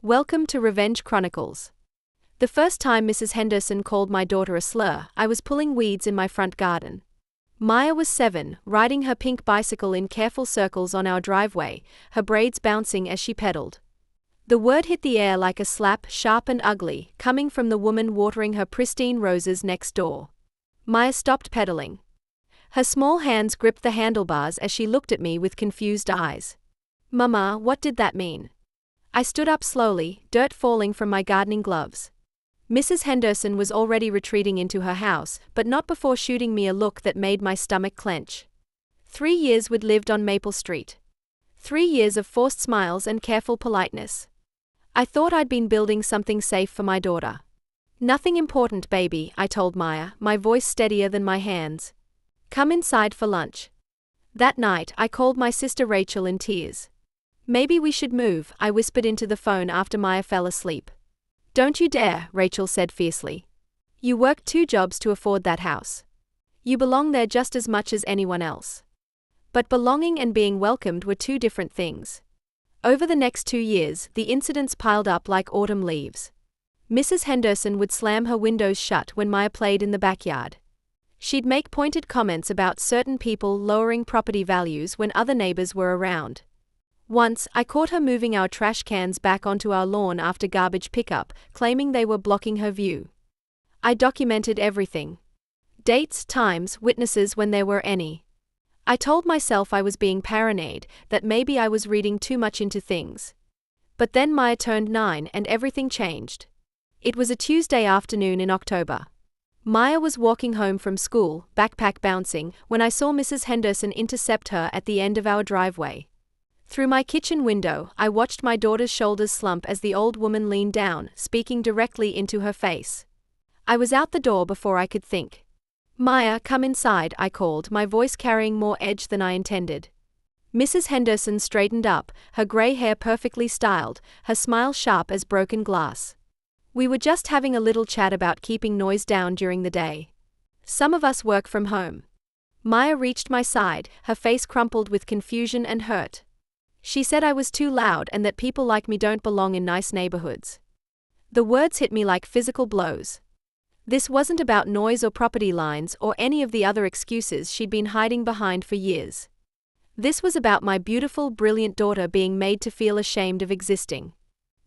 Welcome to Revenge Chronicles. The first time Mrs. Henderson called my daughter a slur, I was pulling weeds in my front garden. Maya was 7, riding her pink bicycle in careful circles on our driveway, her braids bouncing as she pedaled. The word hit the air like a slap, sharp and ugly, coming from the woman watering her pristine roses next door. Maya stopped pedaling. Her small hands gripped the handlebars as she looked at me with confused eyes. "Mama, what did that mean?" I stood up slowly, dirt falling from my gardening gloves. Mrs. Henderson was already retreating into her house, but not before shooting me a look that made my stomach clench. 3 years we'd lived on Maple Street. 3 years of forced smiles and careful politeness. I thought I'd been building something safe for my daughter. "Nothing important, baby," I told Maya, my voice steadier than my hands. "Come inside for lunch." That night, I called my sister Rachel in tears. "Maybe we should move," I whispered into the phone after Maya fell asleep. "Don't you dare," Rachel said fiercely. "You worked 2 jobs to afford that house. You belong there just as much as anyone else." But belonging and being welcomed were 2 different things. Over the next 2 years, the incidents piled up like autumn leaves. Mrs. Henderson would slam her windows shut when Maya played in the backyard. She'd make pointed comments about certain people lowering property values when other neighbors were around. Once, I caught her moving our trash cans back onto our lawn after garbage pickup, claiming they were blocking her view. I documented everything. Dates, times, witnesses when there were any. I told myself I was being paranoid, that maybe I was reading too much into things. But then Maya turned 9 and everything changed. It was a Tuesday afternoon in October. Maya was walking home from school, backpack bouncing, when I saw Mrs. Henderson intercept her at the end of our driveway. Through my kitchen window, I watched my daughter's shoulders slump as the old woman leaned down, speaking directly into her face. I was out the door before I could think. "Maya, come inside," I called, my voice carrying more edge than I intended. Mrs. Henderson straightened up, her gray hair perfectly styled, her smile sharp as broken glass. "We were just having a little chat about keeping noise down during the day. Some of us work from home." Maya reached my side, her face crumpled with confusion and hurt. She said I was too loud and that people like me don't belong in nice neighborhoods. The words hit me like physical blows. This wasn't about noise or property lines or any of the other excuses she'd been hiding behind for years. This was about my beautiful, brilliant daughter being made to feel ashamed of existing.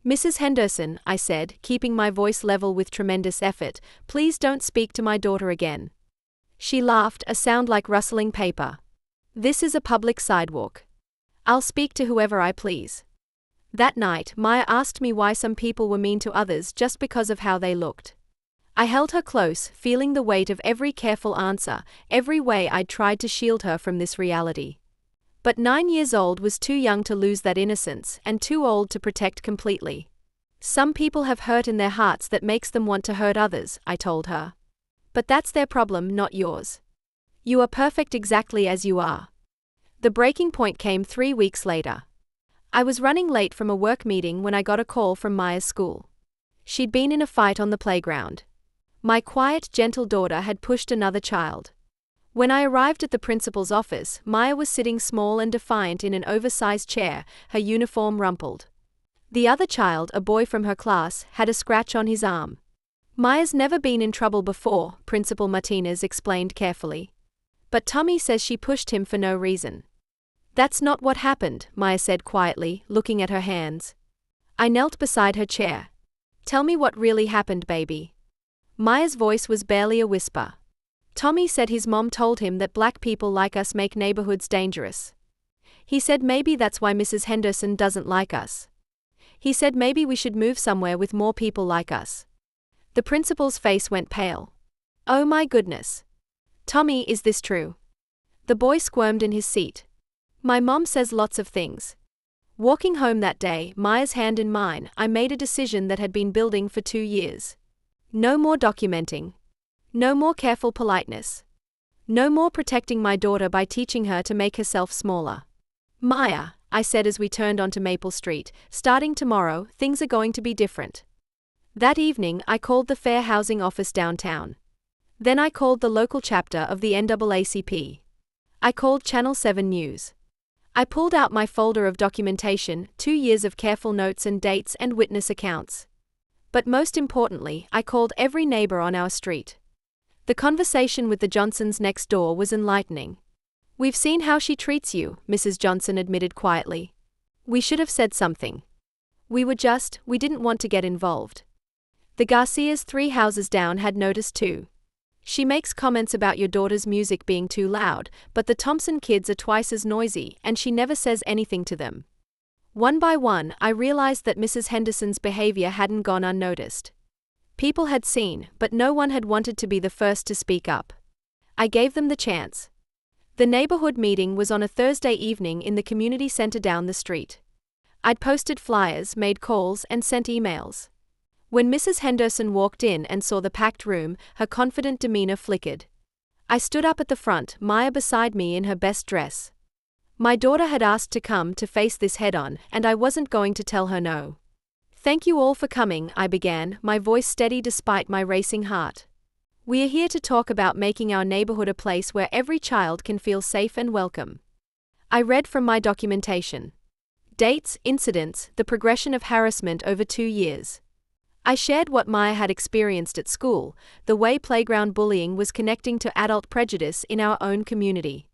"Mrs. Henderson," I said, keeping my voice level with tremendous effort, "please don't speak to my daughter again." She laughed, a sound like rustling paper. "This is a public sidewalk. I'll speak to whoever I please." That night, Maya asked me why some people were mean to others just because of how they looked. I held her close, feeling the weight of every careful answer, every way I'd tried to shield her from this reality. But 9 years old was too young to lose that innocence, and too old to protect completely. "Some people have hurt in their hearts that makes them want to hurt others," I told her. "But that's their problem, not yours. You are perfect exactly as you are." The breaking point came 3 weeks later. I was running late from a work meeting when I got a call from Maya's school. She'd been in a fight on the playground. My quiet, gentle daughter had pushed another child. When I arrived at the principal's office, Maya was sitting small and defiant in an oversized chair, her uniform rumpled. The other child, a boy from her class, had a scratch on his arm. "Maya's never been in trouble before," Principal Martinez explained carefully. "But Tommy says she pushed him for no reason." "That's not what happened," Maya said quietly, looking at her hands. I knelt beside her chair. "Tell me what really happened, baby." Maya's voice was barely a whisper. "Tommy said his mom told him that black people like us make neighborhoods dangerous. He said maybe that's why Mrs. Henderson doesn't like us. He said maybe we should move somewhere with more people like us." The principal's face went pale. "Oh my goodness. Tommy, is this true?" The boy squirmed in his seat. "My mom says lots of things." Walking home that day, Maya's hand in mine, I made a decision that had been building for 2 years. No more documenting. No more careful politeness. No more protecting my daughter by teaching her to make herself smaller. "Maya," I said as we turned onto Maple Street, "starting tomorrow, things are going to be different." That evening, I called the Fair Housing office downtown. Then I called the local chapter of the NAACP. I called Channel 7 News. I pulled out my folder of documentation, 2 years of careful notes and dates and witness accounts. But most importantly, I called every neighbor on our street. The conversation with the Johnsons next door was enlightening. "We've seen how she treats you," Mrs. Johnson admitted quietly. "We should have said something. We didn't want to get involved." The Garcias 3 houses down had noticed too. "She makes comments about your daughter's music being too loud, but the Thompson kids are twice as noisy and she never says anything to them." One by one, I realized that Mrs. Henderson's behavior hadn't gone unnoticed. People had seen, but no one had wanted to be the first to speak up. I gave them the chance. The neighborhood meeting was on a Thursday evening in the community center down the street. I'd posted flyers, made calls, and sent emails. When Mrs. Henderson walked in and saw the packed room, her confident demeanor flickered. I stood up at the front, Maya beside me in her best dress. My daughter had asked to come to face this head-on, and I wasn't going to tell her no. "Thank you all for coming," I began, my voice steady despite my racing heart. "We are here to talk about making our neighborhood a place where every child can feel safe and welcome." I read from my documentation. Dates, incidents, the progression of harassment over 2 years. I shared what Maya had experienced at school, the way playground bullying was connecting to adult prejudice in our own community.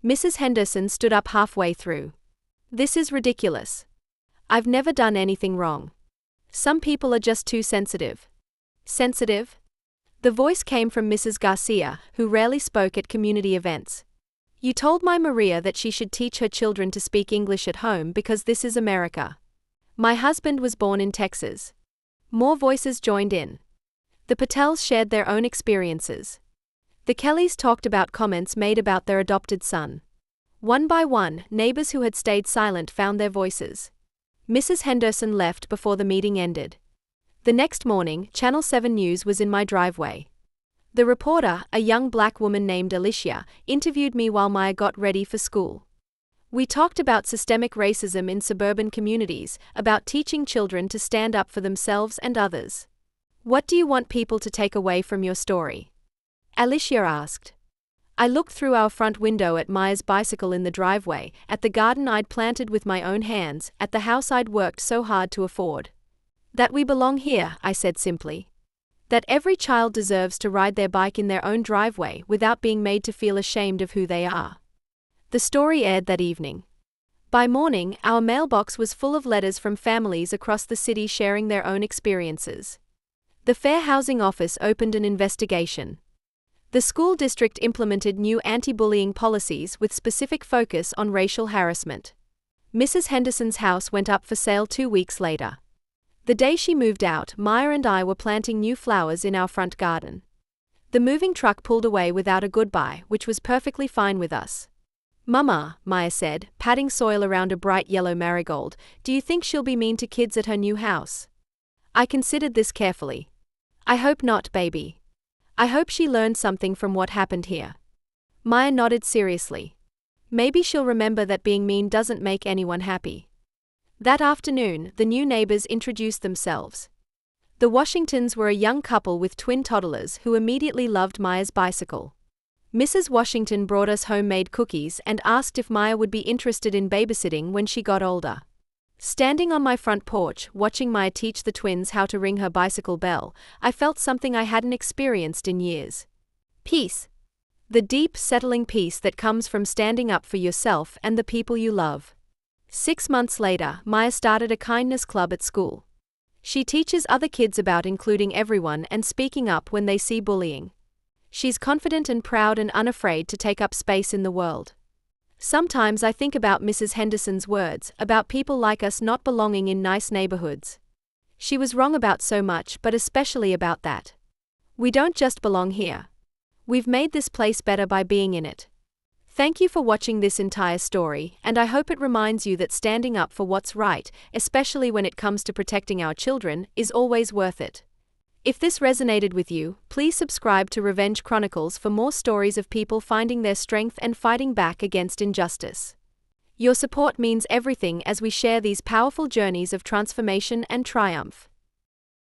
Mrs. Henderson stood up halfway through. "This is ridiculous. I've never done anything wrong. Some people are just too sensitive." "Sensitive?" The voice came from Mrs. Garcia, who rarely spoke at community events. "You told my Maria that she should teach her children to speak English at home because this is America. My husband was born in Texas." More voices joined in. The Patels shared their own experiences. The Kellys talked about comments made about their adopted son. One by one, neighbors who had stayed silent found their voices. Mrs. Henderson left before the meeting ended. The next morning, Channel 7 News was in my driveway. The reporter, a young black woman named Alicia, interviewed me while Maya got ready for school. We talked about systemic racism in suburban communities, about teaching children to stand up for themselves and others. "What do you want people to take away from your story?" Alicia asked. I looked through our front window at Maya's bicycle in the driveway, at the garden I'd planted with my own hands, at the house I'd worked so hard to afford. "That we belong here," I said simply. "That every child deserves to ride their bike in their own driveway without being made to feel ashamed of who they are." The story aired that evening. By morning, our mailbox was full of letters from families across the city sharing their own experiences. The Fair Housing Office opened an investigation. The school district implemented new anti-bullying policies with specific focus on racial harassment. Mrs. Henderson's house went up for sale 2 weeks later. The day she moved out, Maya and I were planting new flowers in our front garden. The moving truck pulled away without a goodbye, which was perfectly fine with us. "Mama," Maya said, patting soil around a bright yellow marigold, "do you think she'll be mean to kids at her new house?" I considered this carefully. "I hope not, baby. I hope she learned something from what happened here." Maya nodded seriously. "Maybe she'll remember that being mean doesn't make anyone happy." That afternoon, the new neighbors introduced themselves. The Washingtons were a young couple with twin toddlers who immediately loved Maya's bicycle. Mrs. Washington brought us homemade cookies and asked if Maya would be interested in babysitting when she got older. Standing on my front porch, watching Maya teach the twins how to ring her bicycle bell, I felt something I hadn't experienced in years. Peace. The deep, settling peace that comes from standing up for yourself and the people you love. 6 months later, Maya started a kindness club at school. She teaches other kids about including everyone and speaking up when they see bullying. She's confident and proud and unafraid to take up space in the world. Sometimes I think about Mrs. Henderson's words, about people like us not belonging in nice neighborhoods. She was wrong about so much, but especially about that. We don't just belong here. We've made this place better by being in it. Thank you for watching this entire story, and I hope it reminds you that standing up for what's right, especially when it comes to protecting our children, is always worth it. If this resonated with you, please subscribe to Revenge Chronicles for more stories of people finding their strength and fighting back against injustice. Your support means everything as we share these powerful journeys of transformation and triumph.